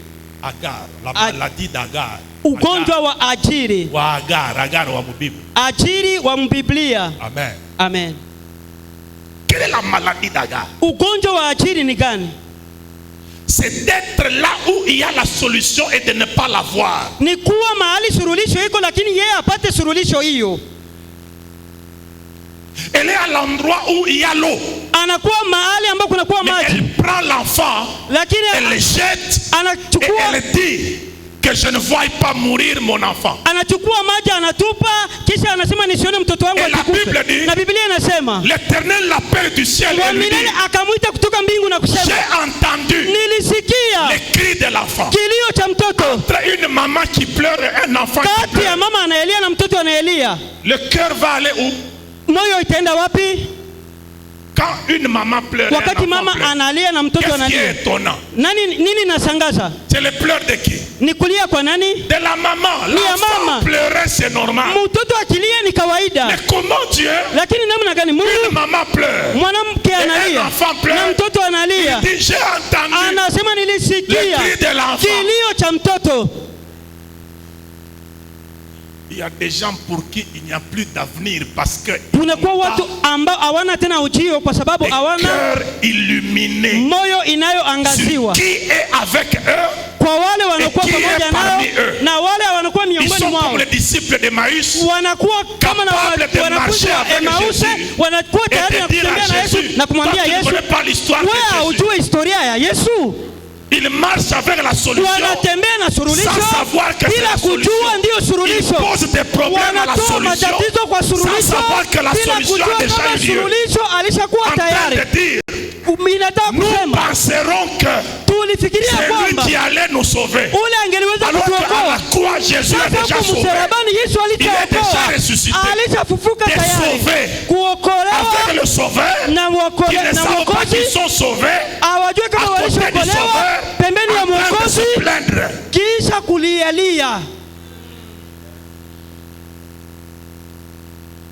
S1: Agar, la maladie d'Agar.
S2: Ugonjwa wa Ajiri.
S1: Wa Agar wa Biblia.
S2: Ajiri wa Biblia.
S1: Amen.
S2: Amen.
S1: Quelle est la maladie d'Agar?
S2: Ugonjwa wa Ajiri ni gani?
S1: C'est d'être là où il y a la solution et de ne pas la voir.
S2: Ni kuwa mahali suluhisho iko lakini yeye apate suluhisho hiyo.
S1: Elle est à l'endroit où il y a l'eau.
S2: Anakuwa mahali ambako kunakuwa maji.
S1: Elle prend l'enfant,
S2: lakini
S1: elle le jette
S2: anachukua,
S1: et elle dit que je ne vois pas mourir mon enfant.
S2: Anachukua maji anatupa kisha anasema nisione mtoto wangu akikufa. Na Biblia inasema
S1: l'Éternel l'appelle du ciel et lui dit,
S2: akamuita kutoka mbingu na kusema,
S1: j'ai entendu
S2: nilisikia
S1: les cris de l'enfant.
S2: Kilio cha mtoto.
S1: Entre une maman qui pleure et un enfant qui
S2: pleure. Kati ya mama anaelia na mtoto anaelia.
S1: Le cœur va aller où?
S2: Moyo itaenda wapi?
S1: Quand une maman pleure,
S2: wakati mama analia na mtoto analia. Nini nashangaza?
S1: C'est le pleur de qui?
S2: Ni kulia kwa nani?
S1: De la maman. L'enfant pleurer c'est normal.
S2: Mtoto akilia ni kawaida.
S1: Mais comment Dieu?
S2: Lakini namna gani Mungu?
S1: Une maman pleure.
S2: Mwanamke analia. Na mtoto analia.
S1: Il dit j'ai entendu.
S2: Anasema nilisikia.
S1: Le cri de l'enfant.
S2: Kilio cha mtoto.
S1: Il y a des gens pour qui il n'y a plus d'avenir parce que
S2: kunakuwa watu ambao hawana tena ujio kwa sababu hawana
S1: cœur illuminé.
S2: Moyo inayoangaziwa.
S1: Qui est avec eux?
S2: Kwa wale wanakuwa pamoja nao na wale wanakuwa miongoni mwao.
S1: Ils sont comme les disciples d'Emmaüs.
S2: Wanakuwa kama na wanafunzi wa Emmaus, wanakuwa tayari na kutembea na Yesu na kumwambia Yesu, wewe hujui historia ya Yesu.
S1: Il marche avec la solution sans savoir que c'est la solution. Il pose des problèmes à la solution sans savoir que la solution a déjà eu lieu. En train de dire, nous penserons que c'est lui qui allait nous sauver. Alors qu'à la croix, Jésus est déjà sauvé. Il est déjà ressuscité. Des sauvés avec le sauveur qui ne savent pas qu'ils sont sauvés. À côté du sauveur,
S2: pembeni ya Mwokozi kisha kulialia.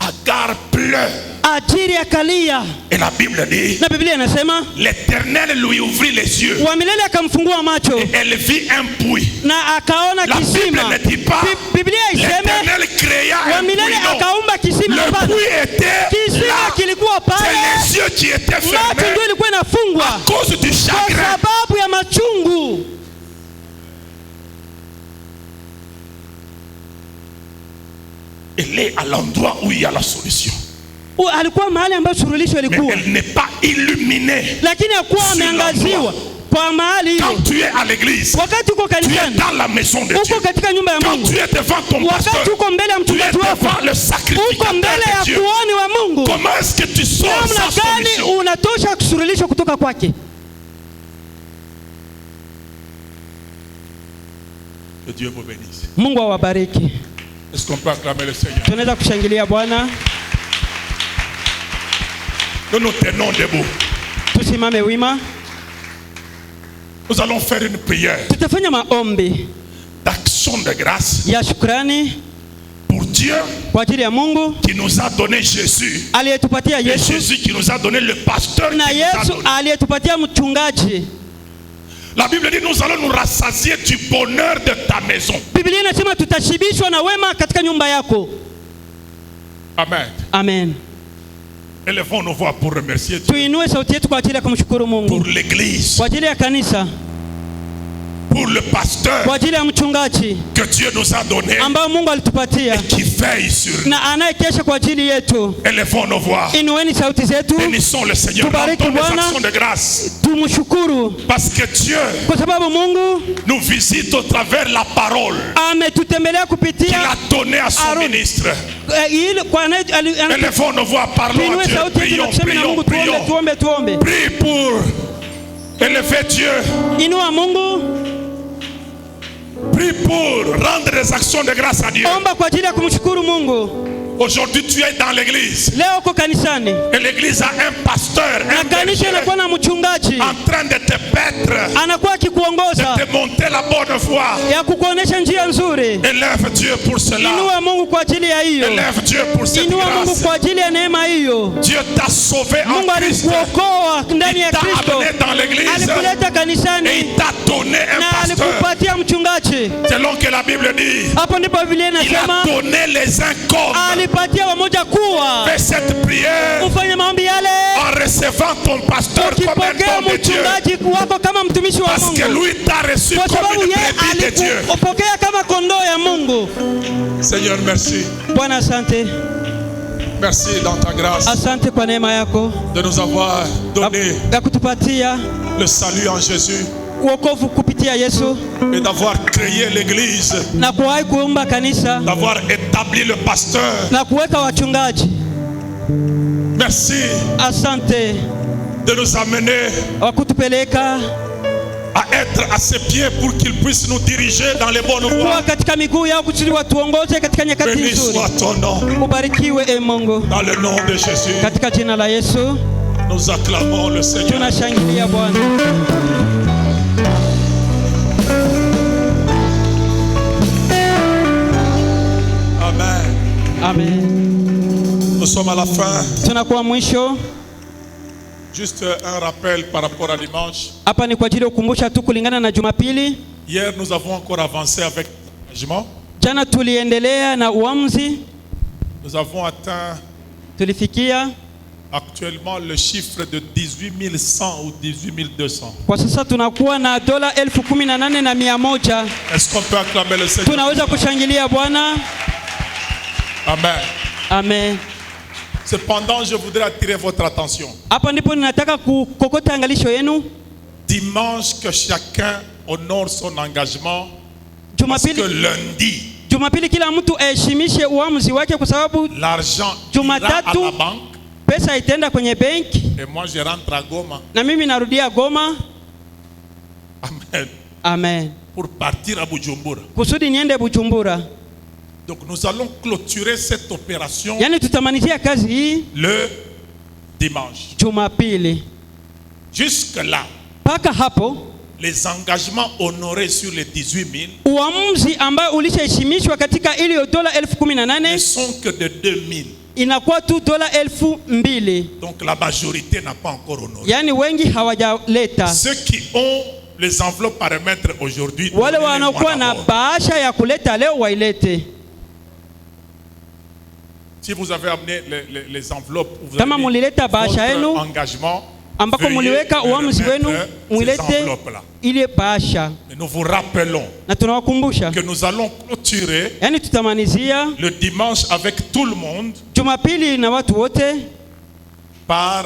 S1: Agar pleure.
S2: Ajiri akalia.
S1: Et la Bible dit,
S2: na Biblia inasema
S1: l'Éternel lui ouvrit les yeux.
S2: Wa milele akamfungua macho.
S1: Et elle vit un puits.
S2: Na akaona kisima.
S1: La Bible ne dit pas l'Éternel créa un puits.
S2: Wa milele akaumba kisima.
S1: Le puits était
S2: kisima kilikuwa pale.
S1: les yeux qui étaient fermés
S2: ndio ilikuwa inafungwa
S1: à cause du
S2: kwa
S1: chagrin.
S2: sababu ya machungu.
S1: Elle est à l'endroit où il y a la solution.
S2: Alikuwa mahali ambapo suluhisho
S1: Mais
S2: ilikuwa,
S1: elle n'est pas illuminée.
S2: lakini hakuwa ameangaziwa kwa mahali hiyo.
S1: Quand tu es à l'église,
S2: Wakati uko
S1: tu es
S2: kanisani,
S1: dans la maison de Dieu.
S2: uko katika nyumba ya
S1: Quand
S2: Mungu,
S1: tu es devant ton pasteur,
S2: wakati uko mbele ya
S1: tu es
S2: mchungaji wako,
S1: devant le
S2: uko
S1: sacrificateur
S2: mbele ya
S1: de Dieu.
S2: kuhani wa Mungu,
S1: Comment est-ce que tu sors
S2: namna
S1: sans
S2: gani
S1: solution?
S2: unatosha suluhisho kutoka kwake?
S1: Que Dieu vous bénisse.
S2: Mungu awabariki.
S1: Est-ce qu'on peut acclamer le Seigneur?
S2: Tunaweza kushangilia Bwana.
S1: Nous nous tenons debout.
S2: Tusimame wima.
S1: Nous allons faire une prière
S2: Tutafanya maombi
S1: d'action de grâce
S2: ya shukrani
S1: pour Dieu
S2: kwa ajili ya Mungu
S1: qui nous a donné Jésus.
S2: aliyetupatia
S1: Et
S2: Yesu
S1: Jésus qui nous a donné le pasteur qui
S2: na
S1: nous a
S2: Yesu
S1: donné.
S2: aliyetupatia mchungaji.
S1: La Bible dit nous allons nous rassasier du bonheur de ta maison.
S2: Biblia inasema tutashibishwa na wema katika nyumba yako.
S1: Amen.
S2: Amen.
S1: Élevons nos voix pour remercier Dieu.
S2: Tuinue sauti yetu kwa ajili ya kumshukuru
S1: Pour
S2: Mungu,
S1: l'église,
S2: kwa ajili ya kanisa,
S1: pour le pasteur
S2: kwa ajili ya mchungaji
S1: que Dieu nous a donné
S2: ambao Mungu alitupatia
S1: qui veille sur nous.
S2: na anayekesha kwa ajili yetu.
S1: Élevons nos voix.
S2: Inueni sauti zetu,
S1: Bénissons le Seigneur.
S2: Tubariki
S1: Rendons des
S2: Bwana.
S1: actions de grâce.
S2: tumshukuru
S1: Parce que Dieu
S2: kwa sababu Mungu
S1: nous visite au travers la parole
S2: ametutembelea
S1: qu'il
S2: kupitia
S1: a donnée à son
S2: Aaron.
S1: ministre.
S2: ili kwa
S1: Élevons nos voix, parlons à
S2: tuinue
S1: Dieu.
S2: sauti yetu na
S1: Prions,
S2: tuseme na
S1: prions,
S2: Mungu,
S1: prions.
S2: tuombe.
S1: Prie pour élever Dieu.
S2: Inua Mungu,
S1: Prie pour rendre des actions de grâce à Dieu.
S2: omba kwa ajili ya kumshukuru Mungu.
S1: Aujourd'hui, tu es dans l'église.
S2: Leo uko kanisani
S1: Et l'église a un pasteur,
S2: na
S1: un
S2: kanisa
S1: berger,
S2: inakuwa na mchungaji
S1: en train de te paître,
S2: anakuwa akikuongoza,
S1: de te montrer la bonne voie.
S2: ya kukuonesha njia nzuri.
S1: Élève Dieu pour cela.
S2: Inua Mungu kwa ajili ya hiyo.
S1: Élève Dieu pour cette
S2: Inua Mungu
S1: grâce.
S2: kwa ajili ya neema hiyo.
S1: Dieu t'a sauvé en
S2: Mungu
S1: Christ.
S2: alikuokoa ndani
S1: Il
S2: ya
S1: t'a
S2: Kristo,
S1: amené dans l'église
S2: alikuleta
S1: et
S2: kanisani
S1: il t'a donné un
S2: na
S1: pasteur.
S2: alikupatia mchungaji.
S1: Selon que la Bible dit,
S2: Hapo ndipo Biblia
S1: il a
S2: inasema
S1: donné les uns comme.
S2: alipatia wamoja kuwa.
S1: Fais cette prière
S2: Ufanye maombi yale
S1: en recevant ton pasteur comme un
S2: ukipokea
S1: don de Dieu.
S2: mchungaji wako kama mtumishi wa
S1: Parce que
S2: Mungu,
S1: lui t'a reçu
S2: kwa
S1: comme
S2: sababu
S1: une
S2: yeye
S1: brebis de Dieu.
S2: alikupokea kama kondoo ya Mungu.
S1: Seigneur, merci.
S2: Bwana, asante,
S1: Merci dans ta grâce
S2: asante kwa neema yako
S1: de nous avoir donné
S2: ya kutupatia
S1: le salut en Jésus
S2: uokovu kupitia Yesu
S1: et d'avoir créé l'église,
S2: na kuwahi kuumba kanisa
S1: d'avoir établi le pasteur.
S2: na kuweka wachungaji.
S1: Merci
S2: Asante
S1: de nous amener
S2: wa kutupeleka
S1: à être à ses pieds pour qu'il puisse nous diriger dans les bonnes
S2: kuwa
S1: voies.
S2: katika miguu yao kusudi watuongoze katika nyakati
S1: Béni
S2: nzuri.
S1: soit ton nom.
S2: Ubarikiwe e Mungu,
S1: Dans le nom de Jésus,
S2: katika jina la Yesu
S1: nous acclamons le Seigneur.
S2: tunashangilia Bwana.
S1: Amen.
S2: Amen.
S1: Nous sommes à la fin.
S2: Tunakuwa mwisho.
S1: Juste un rappel par rapport à dimanche.
S2: Hapa ni kwa ajili ya kukumbusha tu kulingana na Jumapili.
S1: Hier, nous avons encore avancé avec l'engagement.
S2: Jana tuliendelea na uamuzi,
S1: Nous avons atteint
S2: tulifikia
S1: actuellement le chiffre de 18 100 ou 18 200.
S2: kwa sasa tunakuwa na dola 18,100.
S1: Est-ce qu'on peut acclamer le Seigneur?
S2: Tunaweza kushangilia Bwana.
S1: Amen.
S2: Amen.
S1: Cependant, je voudrais attirer votre attention.
S2: Hapa ndipo ninataka kukokota angalisho yenu.
S1: Dimanche, que chacun honore son engagement. Parce que
S2: Jumapili kila mtu aheshimishe uamuzi wake kwa sababu
S1: l'argent ira à la banque.
S2: Pesa itaenda kwenye benki.
S1: Et moi je rentre à Goma.
S2: Na mimi narudia Goma.
S1: Amen.
S2: Amen.
S1: Pour partir à Bujumbura.
S2: Kusudi niende Bujumbura.
S1: Donc nous allons clôturer cette opération.
S2: Yani tutamanizia kazi hii
S1: le dimanche.
S2: Jumapili.
S1: Jusque là.
S2: Paka hapo
S1: les engagements honorés sur les 18 000
S2: uamuzi ambao ulishaheshimishwa katika ile dola 18,000
S1: ne sont que de 2 000.
S2: Inakuwa tu dola 2,000.
S1: Donc la majorité n'a pas encore honoré.
S2: Yani wengi hawajaleta.
S1: Ceux qui ont les enveloppes à remettre aujourd'hui,
S2: wale wanakuwa na bahasha ya kuleta leo wailete.
S3: Si vous avez amené les enveloppes, vous
S2: kama
S3: avez
S2: mulileta bahasha
S3: votre
S2: yenu
S3: engagement,
S2: ambako muliweka uamuzi wenu, muilete ile bahasha.
S3: Et nous vous rappelons
S2: Na tunawakumbusha
S3: que nous allons clôturer
S2: yani tutamanizia
S3: le dimanche avec tout le monde
S2: Jumapili na watu wote
S3: par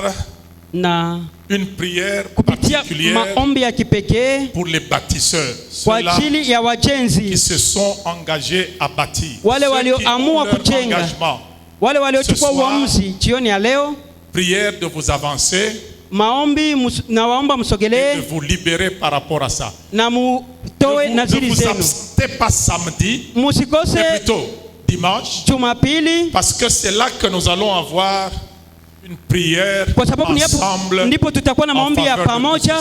S2: na
S3: une prière
S2: kupitia
S3: particulière
S2: maombi ya kipekee
S3: pour les bâtisseurs,
S2: kwa
S3: ceux-là
S2: ajili ya
S3: qui
S2: wajenzi,
S3: se sont engagés à bâtir,
S2: wale
S3: ceux qui
S2: walioamua
S3: ont leur
S2: kujenga,
S3: engagement.
S2: wale waliochukua
S3: Ce soir,
S2: uamuzi jioni ya leo.
S3: Prière de vous avancer
S2: Maombi na waomba
S3: et
S2: msogelee
S3: de vous libérer par rapport à ça.
S2: na mutoe
S3: Ne
S2: naziri
S3: vous
S2: zenu,
S3: absentez pas samedi, mais
S2: musikose
S3: plutôt dimanche,
S2: Jumapili,
S3: parce que c'est là que nous allons avoir une prière
S2: kwa sababu
S3: ensemble.
S2: ndipo tutakuwa na maombi ya pamoja.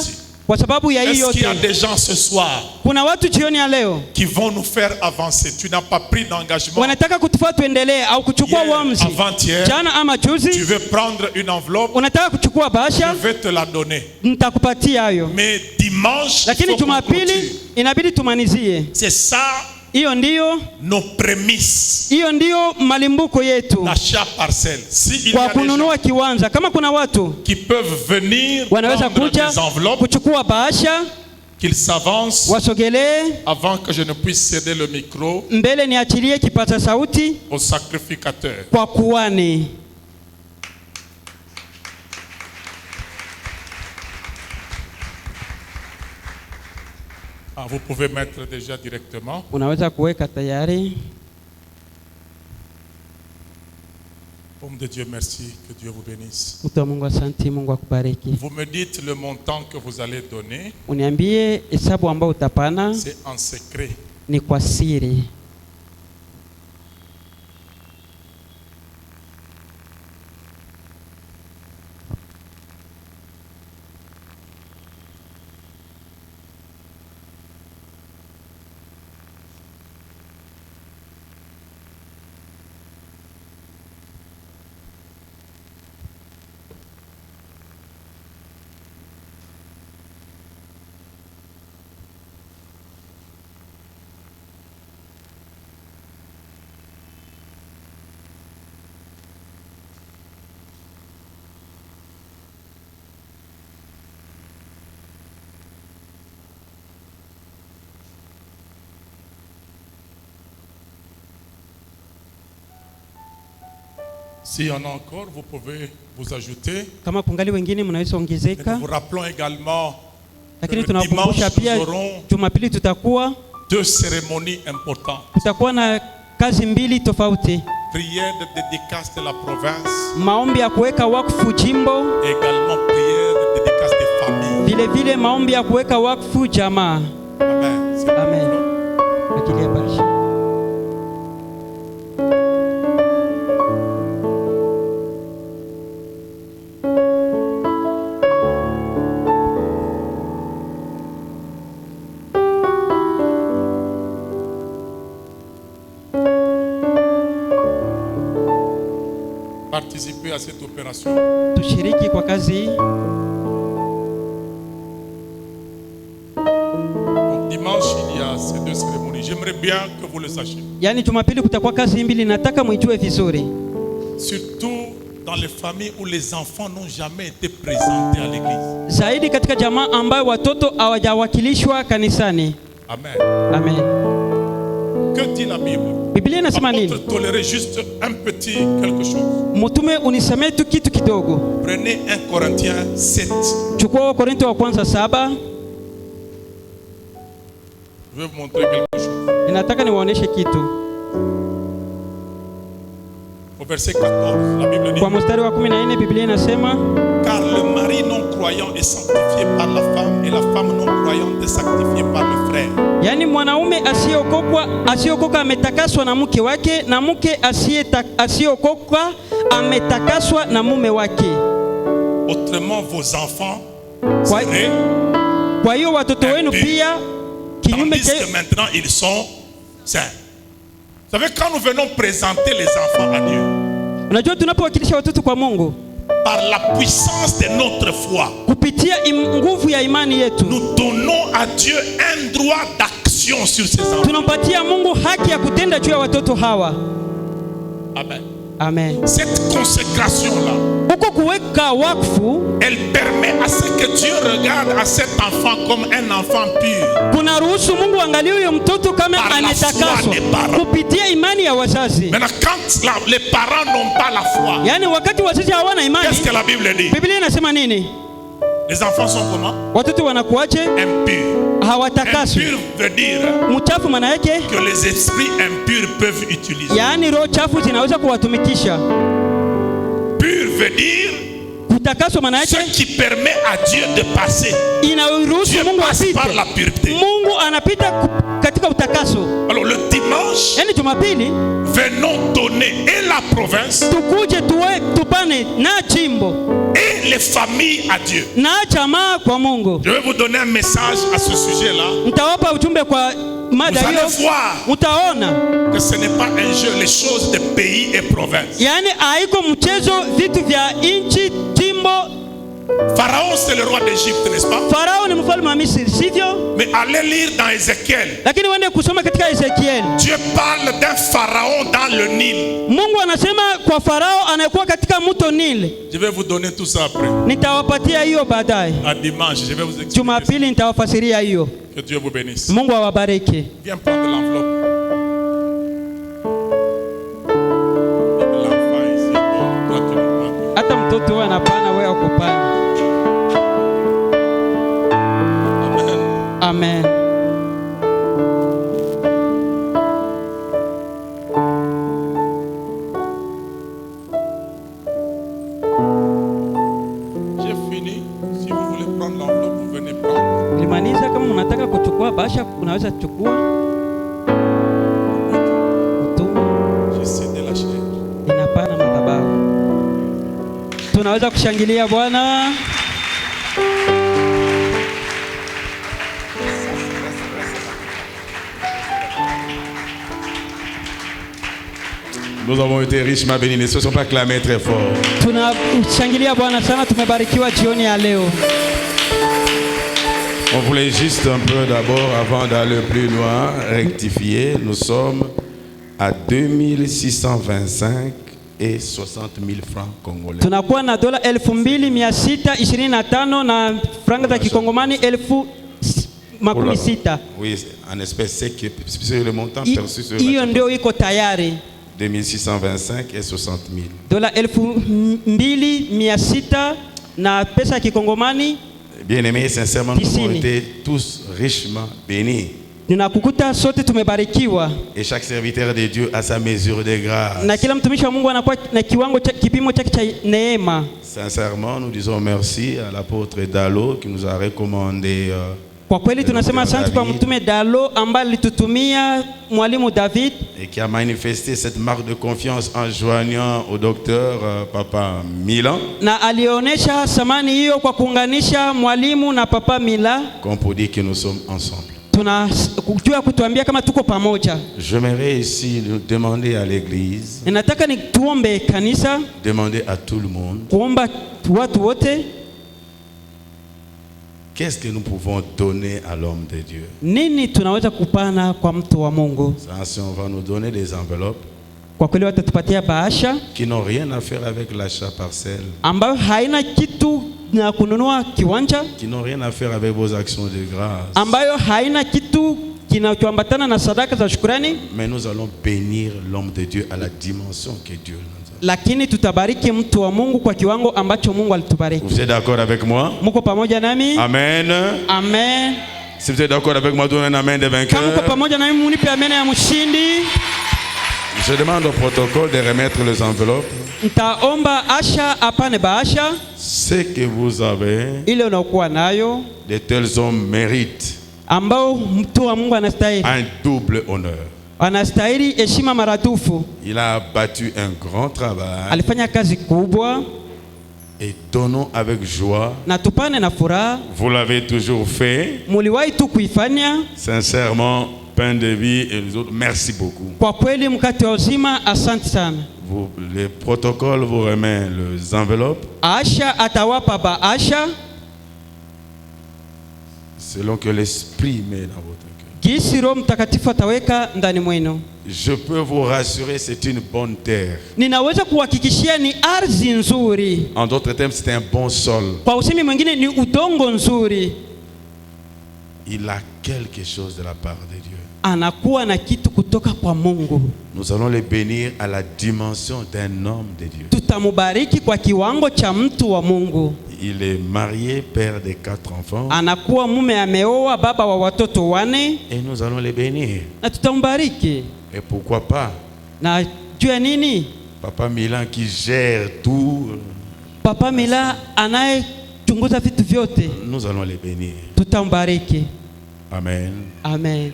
S2: Kwa sababu ya hii
S3: Est-ce qu'il y a
S2: yote,
S3: des gens ce soir
S2: kuna watu jioni ya leo
S3: qui vont nous faire avancer? Tu n'as pas pris d'engagement
S2: wanataka kutufaa tuendelee au kuchukua
S3: hier,
S2: uamuzi
S3: avant-hier.
S2: jana ama
S3: Tu
S2: juzi,
S3: veux prendre une enveloppe,
S2: unataka kuchukua
S3: je
S2: bahasha,
S3: vais te la donner.
S2: nitakupatia hayo,
S3: Mais dimanche, il
S2: lakini
S3: faut qu'on
S2: Jumapili
S3: clôture.
S2: inabidi tumanizie.
S3: C'est ça
S2: Hiyo ndiyo,
S3: nos prémices
S2: hiyo ndiyo malimbuko yetu
S3: d'achat parcelle. S'il y
S2: kwa
S3: a des gens
S2: kununua kiwanja. Kama kuna watu
S3: qui peuvent venir
S2: wanaweza
S3: prendre
S2: kuja
S3: des enveloppes,
S2: kuchukua bahasha,
S3: qu'ils s'avancent
S2: wasogelee
S3: avant que je ne puisse céder le micro
S2: mbele, niachilie kipaza sauti
S3: au sacrificateur.
S2: kwa kuhani.
S3: Ah, vous pouvez mettre déjà directement.
S2: Unaweza kuweka tayari.
S3: Homme de Dieu, merci, que Dieu vous bénisse.
S2: Mtu wa Mungu, asante. Mungu akubariki.
S3: Vous me dites le montant que vous allez donner,
S2: Uniambie hesabu ambayo utapana,
S3: c'est en secret.
S2: ni kwa siri.
S3: S'il y en a encore, vous pouvez vous ajouter.
S2: Kama kungali wengine mnaweza
S3: Et
S2: ongezeka,
S3: nous vous rappelons également
S2: lakini
S3: le
S2: tunakumbusha
S3: dimanche,
S2: pia
S3: nous aurons
S2: Jumapili
S3: deux cérémonies importantes.
S2: tutakuwa na kazi mbili tofauti:
S3: Prière de dédicace de la province,
S2: maombi ya kuweka wakfu jimbo,
S3: et également prière de dédicace des familles.
S2: vile vile maombi ya kuweka wakfu jamaa.
S3: Amen. C'est
S2: Amen. Akilia baraka.
S3: Participer à cette opération.
S2: Tushiriki kwa kazi hii.
S3: Donc, dimanche, il y a ces deux cérémonies. J'aimerais bien que vous le sachiez.
S2: Yaani Jumapili kutakuwa kazi mbili, nataka muijue vizuri.
S3: Surtout dans les familles où les enfants n'ont jamais été présentés à l'église.
S2: Zaidi katika jamaa ambayo watoto hawajawakilishwa kanisani.
S3: Amen.
S2: Amen.
S3: Que dit la Bible?
S2: Biblia inasema nini?
S3: Apôtre, tolérez juste un petit quelque chose.
S2: Mtume unisemee tu kitu kidogo.
S3: Prenez 1 Corinthiens 7.
S2: Chukua Wakorintho wa kwanza 7.
S3: Je vais vous montrer quelque chose.
S2: Ninataka niwaoneshe kitu.
S3: Au verset 14, la Bible dit:
S2: Kwa mstari wa 14 Biblia inasema,
S3: car le mari non croyant est sanctifié par la femme, et la femme non croyante est sanctifiée par le frère.
S2: yaani mwanaume asiyeokoka ametakaswa na mke wake, na mke asiyeokoka ametakaswa na mume wake.
S3: Autrement, vos enfants seraient,
S2: kwa hiyo watoto wenu pia kinyume
S3: tandis que maintenant ils sont saints. Vous savez, quand nous venons présenter les enfants à Dieu,
S2: unajua tunapowakilisha watoto kwa Mungu
S3: par la puissance de notre foi,
S2: kupitia nguvu ya imani yetu,
S3: nous donnons à Dieu un droit d'action sur ces enfants.
S2: tunampatia Mungu haki ya kutenda juu ya watoto hawa.
S3: Amen.
S2: Amen.
S3: Cette consécration-là, elle permet à ce que Dieu regarde à cet enfant comme un enfant pur. Maintenant, quand les parents n'ont pas la foi, qu'est-ce que la Bible dit? Les enfants sont comment? Impurs. Impur veut dire que les esprits impurs peuvent utiliser. Pur veut dire ce qui permet à Dieu de passer. Dieu passe par la pureté. Alors le dimanche, venons donner et la province et les familles à Dieu. Je vais vous donner un message à ce sujet-là. Vous allez voir que ce n'est pas un jeu, les choses de pays et provinces. Pharaon, c'est le roi d'Égypte, n'est-ce pas? Mais allez lire dans Ézéchiel. Dieu parle d'un pharaon dans le Nil. Je vais vous donner tout ça après. À dimanche, je vais vous expliquer. Que Dieu vous bénisse. Viens prendre l'enveloppe. L'enfant ici, toi tu le prends.
S2: Amen.
S3: J'ai fini. Si vous voulez prendre l'enveloppe, vous venez prendre. J'ai cédé la chair.
S2: Tunaweza kushangilia Bwana.
S3: Nous avons été richement bénis. Ne se sont pas clamés très fort. On voulait juste un peu d'abord, avant d'aller plus loin, rectifier. Nous sommes à 2625 et 60 000 francs congolais.
S2: Tunakuwa na dola 2625 na franga za kikongomani 1060.
S3: Oui, en espèces, c'est le montant perçu sur
S2: hiyo ndio iko tayari.
S3: 2625 et 60 000.
S2: Dola 2600 na pesa kikongomani.
S3: Bien-aimés, sincèrement, nous avons été tous richement bénis.
S2: Ninakukuta sote tumebarikiwa.
S3: Et chaque serviteur de Dieu a sa mesure de grâce.
S2: Na kila mtumishi wa Mungu anakuwa na kiwango cha kipimo chake cha neema.
S3: Sincèrement, nous disons merci à l'apôtre Dalo qui nous a recommandé.
S2: Kwa kweli tunasema asante kwa mtume Dalo ambaye alitutumia mwalimu David
S3: et qui a manifesté cette marque de confiance en joignant au docteur Papa Milan.
S2: Na alionesha samani hiyo kwa kuunganisha mwalimu na Papa Mila.
S3: Comme pour dire que nous sommes ensemble.
S2: Tunajua kutuambia kama tuko pamoja.
S3: J'aimerais ici demander à l'église.
S2: Ninataka nituombe kanisa.
S3: Demander à tout le monde.
S2: Kuomba watu wote.
S3: Qu'est-ce que nous pouvons donner à l'homme de Dieu?
S2: Nini tunaweza kupana kwa mtu wa Mungu?
S3: Si on va nous donner des enveloppes
S2: kwa kweli watatupatia bahasha
S3: qui n'ont rien à faire avec l'achat parcelle,
S2: ambayo haina kitu na kununua kiwanja,
S3: qui n'ont rien à faire avec vos actions de grâce,
S2: ambayo haina kitu kinachoambatana na sadaka za shukrani.
S3: Mais nous allons bénir l'homme de Dieu à la dimension que Dieu nous a.
S2: Lakini tutabariki mtu wa Mungu kwa kiwango ambacho Mungu alitubariki.
S3: Vous êtes d'accord avec moi?
S2: Muko pamoja nami?
S3: Amen.
S2: Amen.
S3: Si vous êtes d'accord avec moi, donnez un amen de vainqueur.
S2: Kama muko pamoja nami munipe amen ya mshindi.
S3: Je demande au protocole de remettre les enveloppes.
S2: Nitaomba asha apane bahasha.
S3: Ce que vous avez,
S2: ile unakuwa nayo,
S3: de tels hommes méritent
S2: ambao mtu wa Mungu anastahili
S3: un double honneur.
S2: Anastahili heshima maradufu.
S3: Il a battu un grand travail.
S2: Alifanya kazi kubwa.
S3: Et donnons avec joie.
S2: Na tupane na furaha.
S3: Vous l'avez toujours fait.
S2: Muliwahi tu kuifanya.
S3: Sincèrement, pain de vie et les autres, merci beaucoup.
S2: Kwa kweli mkate wa uzima, asante sana.
S3: Le protocole vous remet les enveloppes.
S2: Asha atawapa bahasha.
S4: selon que l'Esprit met dans votre cœur.
S2: Jinsi Roho Mtakatifu ataweka ndani mwenu.
S4: Je peux vous rassurer, c'est une bonne terre.
S2: Ninaweza kuhakikishia ni ardhi nzuri.
S4: En d'autres termes, c'est un bon sol.
S2: Kwa usemi mwingine ni udongo nzuri.
S4: Il a quelque chose de la part de Dieu.
S2: Anakuwa na kitu kutoka kwa Mungu.
S4: Nous allons le bénir à la dimension d'un homme de Dieu.
S2: Tutamubariki kwa kiwango cha mtu wa Mungu.
S4: Il est marié, père de 4 enfants.
S2: Anakuwa mume ameoa, baba wa watoto 4.
S4: Et nous allons le bénir.
S2: Na tutambariki.
S4: Et pourquoi pas?
S2: Na juu ya nini?
S4: Papa Milan qui gère tout.
S2: Papa Milan anayechunguza vitu vyote.
S4: Nous allons le bénir.
S2: Tutambariki.
S4: Amen.
S2: Amen.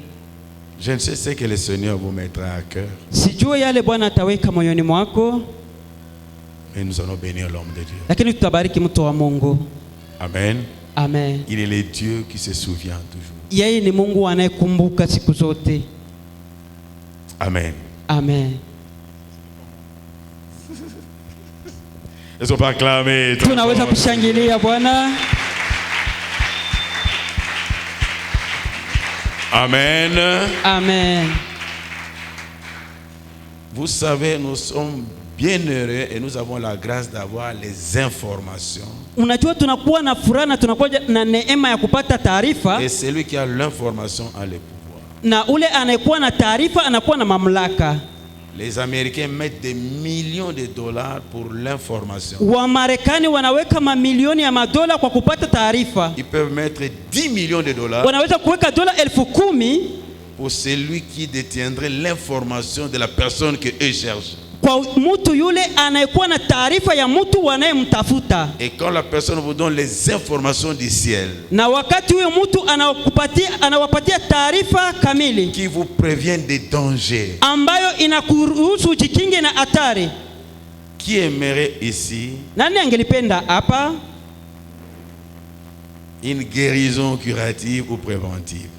S4: Je ne sais ce que le Seigneur vous mettra à cœur.
S2: Sijui yale Bwana ataweka moyoni mwako.
S4: Mais nous allons bénir l'homme de Dieu.
S2: Lakini tutabariki mtu wa Mungu.
S4: Amen.
S2: Amen.
S4: Il est le Dieu qui se souvient toujours.
S2: Yeye ni Mungu anayekumbuka siku zote.
S4: Amen.
S2: Amen.
S4: Est-ce qu'on peut acclamer?
S2: Tunaweza kushangilia Bwana.
S4: Amen.
S2: Amen.
S4: Vous savez, nous sommes bien heureux et nous avons la grâce d'avoir les informations.
S2: Unajua tunakuwa na furaha na tunakuwa na neema ya kupata taarifa.
S4: Et celui qui a l'information a le pouvoir.
S2: Na ule anayekuwa na taarifa anakuwa na mamlaka.
S4: Les Américains mettent des millions de dollars pour l'information.
S2: Wamarekani wanaweka mamilioni ya madola kwa kupata taarifa.
S4: Ils peuvent mettre 10 millions de dollars.
S2: Wanaweza kuweka dola 10,000
S4: pour celui qui détiendrait l'information de la personne que eux cherchent.
S2: Kwa mtu yule anayekuwa na taarifa ya mtu wanayemtafuta.
S4: Et quand la personne vous donne les informations du ciel,
S2: na wakati huyo mtu anawapatia taarifa kamili
S4: qui vous préviennent des dangers,
S2: ambayo inakuruhusu ujikinge na hatari.
S4: Qui aimerait ici
S2: nani angelipenda hapa
S4: une guérison curative ou préventive?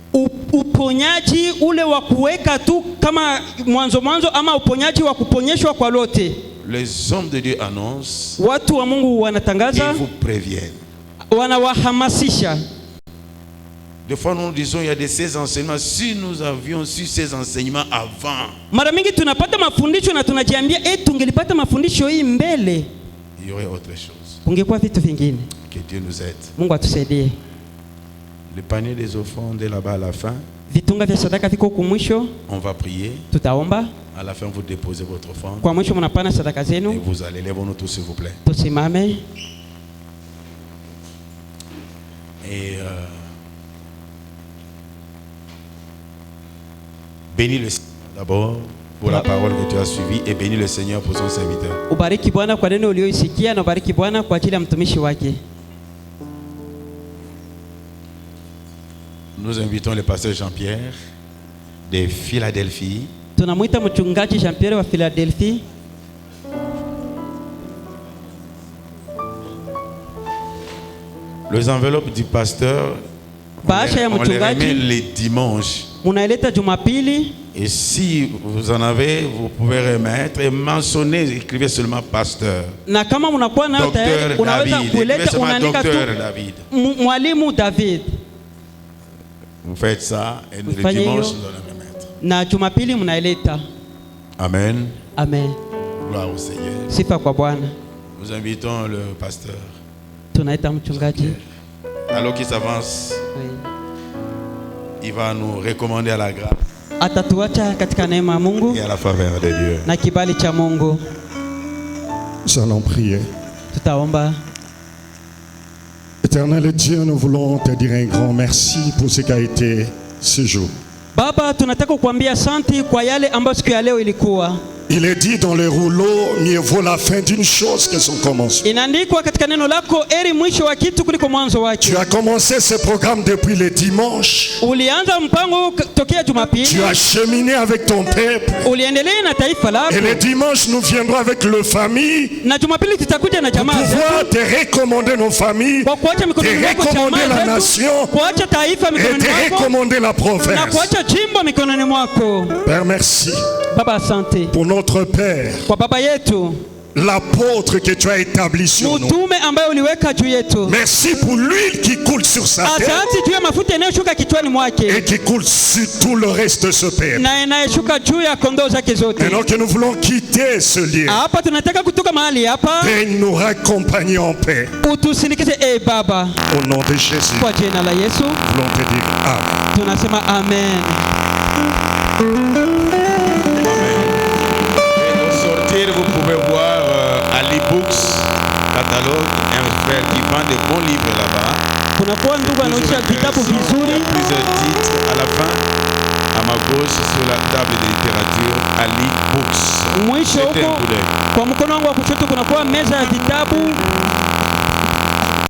S2: Uponyaji ule wa kuweka tu kama mwanzo ama uponyaji wa kuponyeshwa kwa lote.
S4: Les hommes de Dieu annoncent,
S2: watu wa Mungu wanatangaza,
S4: ils vous préviennent,
S2: wanawahamasisha.
S4: Des fois nous disons il y a de ces enseignements, si nous avions su ces enseignements avant,
S2: mara mingi tunapata mafundisho na tunajiambia tungelipata mafundisho hii mbele,
S4: il y aurait autre chose.
S2: Ungekuwa vitu vingine.
S4: Que Dieu nous aide.
S2: Mungu atusaidie.
S4: Le panier des offrandes est là-bas à la fin.
S2: Vitunga vya sadaka viko kumwisho.
S4: On va prier.
S2: Tutaomba.
S4: À la fin vous déposez votre offrande.
S2: Kwa mwisho mnapana sadaka zenu.
S4: Et vous allez, lèvons-nous tous s'il vous plaît.
S2: Tusimame.
S4: Et bénis le Seigneur d'abord pour la parole que tu as suivie et bénis le Seigneur pour son serviteur.
S2: Ubariki Bwana kwa neno ulioisikia na ubariki Bwana kwa ajili ya mtumishi wake.
S4: Nous invitons le pasteur Jean-Pierre de Philadelphie.
S2: Tunamuita mchungaji Jean-Pierre wa Philadelphie.
S4: Les enveloppes du pasteur, on les remet les dimanches.
S2: Unaileta Jumapili.
S4: Et si vous en avez, vous pouvez remettre et mentionner, écrivez seulement pasteur.
S2: Na kama unakuwa nayo tayari unaweza kuleta, unaandika tu mwalimu David.
S4: Vous faites ça et le dimanche nous allons remettre.
S2: Na Jumapili mnaileta.
S4: Amen.
S2: Amen.
S4: Gloire au Seigneur.
S2: Sifa kwa Bwana.
S4: Nous invitons le pasteur.
S2: Tunaita mchungaji.
S4: Alors qu'il s'avance, il va nous recommander à la grâce
S2: atatuacha katika neema ya Mungu
S4: et à la faveur de Dieu.
S2: Na kibali cha Mungu.
S5: Nous allons prier.
S2: Tutaomba.
S5: Éternel Dieu, nous voulons te dire un grand merci pour ce qu'a été ce jour.
S2: Baba, tunataka kukuambia asante kwa yale ambayo siku ya leo ilikuwa.
S5: Il est dit dans le rouleau, mieux vaut la fin d'une chose que son commencement.
S2: Inaandikwa katika neno lako, eri mwisho wa kitu kuliko mwanzo wake.
S5: Tu as commencé ce programme depuis le dimanche.
S2: Ulianza mpango tokea Jumapili.
S5: Tu as cheminé avec ton peuple.
S2: Uliendelea na taifa lako.
S5: Et le dimanche nous viendrons avec le famille.
S2: Na Jumapili tutakuja na jamaa.
S5: Pour pouvoir te recommander nos familles. Te recommander la nation.
S2: Kuacha taifa mikononi mwako.
S5: Et te recommander la province.
S2: Na kuacha jimbo mikononi mwako.
S5: Père, merci.
S2: Baba, asante.
S5: Pour notre Père,
S2: kwa baba yetu,
S5: l'apôtre que tu as établi sur nous. Merci pour l'huile qui coule sur sa tête et qui coule sur tout le reste de ce peuple. Maintenant que nous voulons quitter ce lieu, et nous raccompagner en paix. Au nom de Jésus, nous voulons te dire Amen.
S4: Vous pouvez voir Ali Books catalogue, un frère qui vend des bons livres là-bas. Il y a plusieurs titres à la fin, à ma gauche sur la table de littérature, Ali Books.